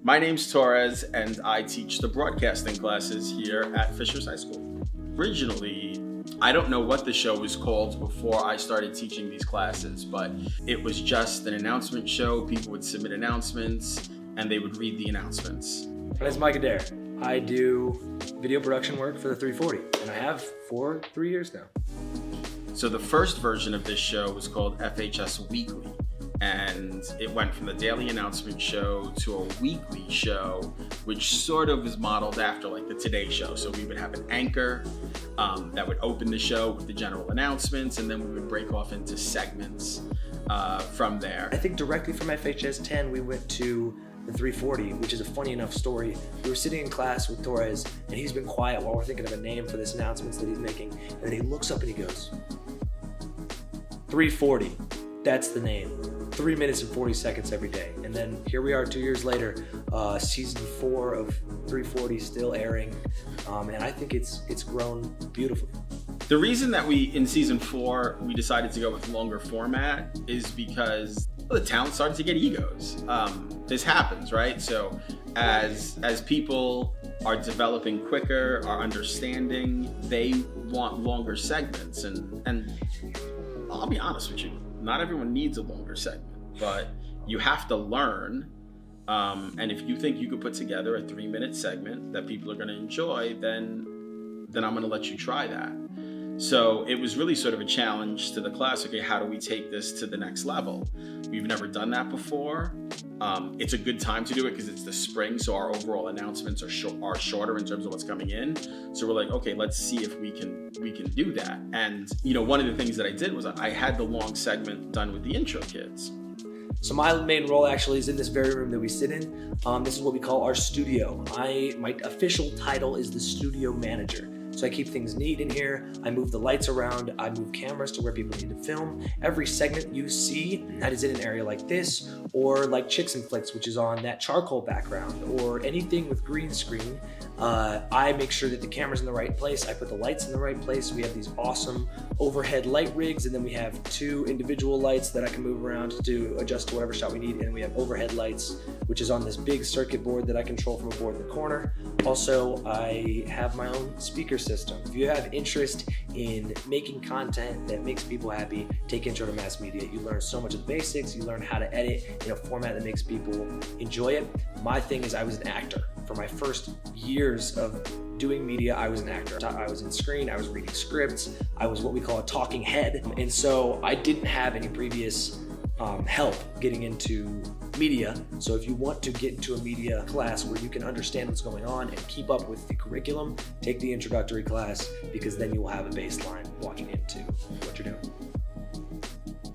My name's Torres, and I teach the broadcasting classes here at Fishers High School. Originally, I don't know what the show was called before I started teaching these classes, but it was just an announcement show. People would submit announcements, and they would read the announcements. My name's Mike Adair. I do video production work for the 340, and I have for 3 years now. So the first version of this show was called FHS Weekly, and it went from the daily announcement show to a weekly show, which sort of was modeled after like the Today Show. So we would have an anchor that would open the show with the general announcements, and then we would break off into segments from there. I think directly from FHS 10, we went to the 340, which is a funny enough story. We were sitting in class with Torres, and he's been quiet while we're thinking of a name for this announcements that he's making. And then he looks up and he goes, 340, that's the name. 3 minutes and 40 seconds every day. And then here we are 2 years later, season 4 of 340 still airing. And I think it's grown beautifully. The reason that in season 4, we decided to go with longer format is because the talent started to get egos. This happens, right? So as people are developing quicker, are understanding, they want longer segments. And I'll be honest with you, not everyone needs a longer segment, but you have to learn. And if you think you could put together a 3-minute segment that people are going to enjoy, then I'm going to let you try that. So it was really sort of a challenge to the class. Okay, how do we take this to the next level? We've never done that before. It's a good time to do it because it's the spring, so our overall announcements are shorter in terms of what's coming in. So we're like, okay, let's see if we can do that. And one of the things that I did was I had the long segment done with the intro kids. So my main role actually is in this very room that we sit in. This is what we call our studio. My official title is the studio manager. So I keep things neat in here. I move the lights around. I move cameras to where people need to film. Every segment you see that is in an area like this, or like Chicks and Flicks, which is on that charcoal background, or anything with green screen, I make sure that the camera's in the right place. I put the lights in the right place. We have these awesome overhead light rigs, and then we have 2 individual lights that I can move around to adjust to whatever shot we need. And we have overhead lights, which is on this big circuit board that I control from a board in the corner. Also, I have my own speaker system. If you have interest in making content that makes people happy, take Intro to Mass Media. You learn so much of the basics. You learn how to edit in a format that makes people enjoy it. My thing is I was an actor. For my first years of doing media, I was an actor. I was in screen, I was reading scripts, I was what we call a talking head. And so I didn't have any previous help getting into media. So if you want to get into a media class where you can understand what's going on and keep up with the curriculum, take the introductory class, because then you will have a baseline walking into what you're doing.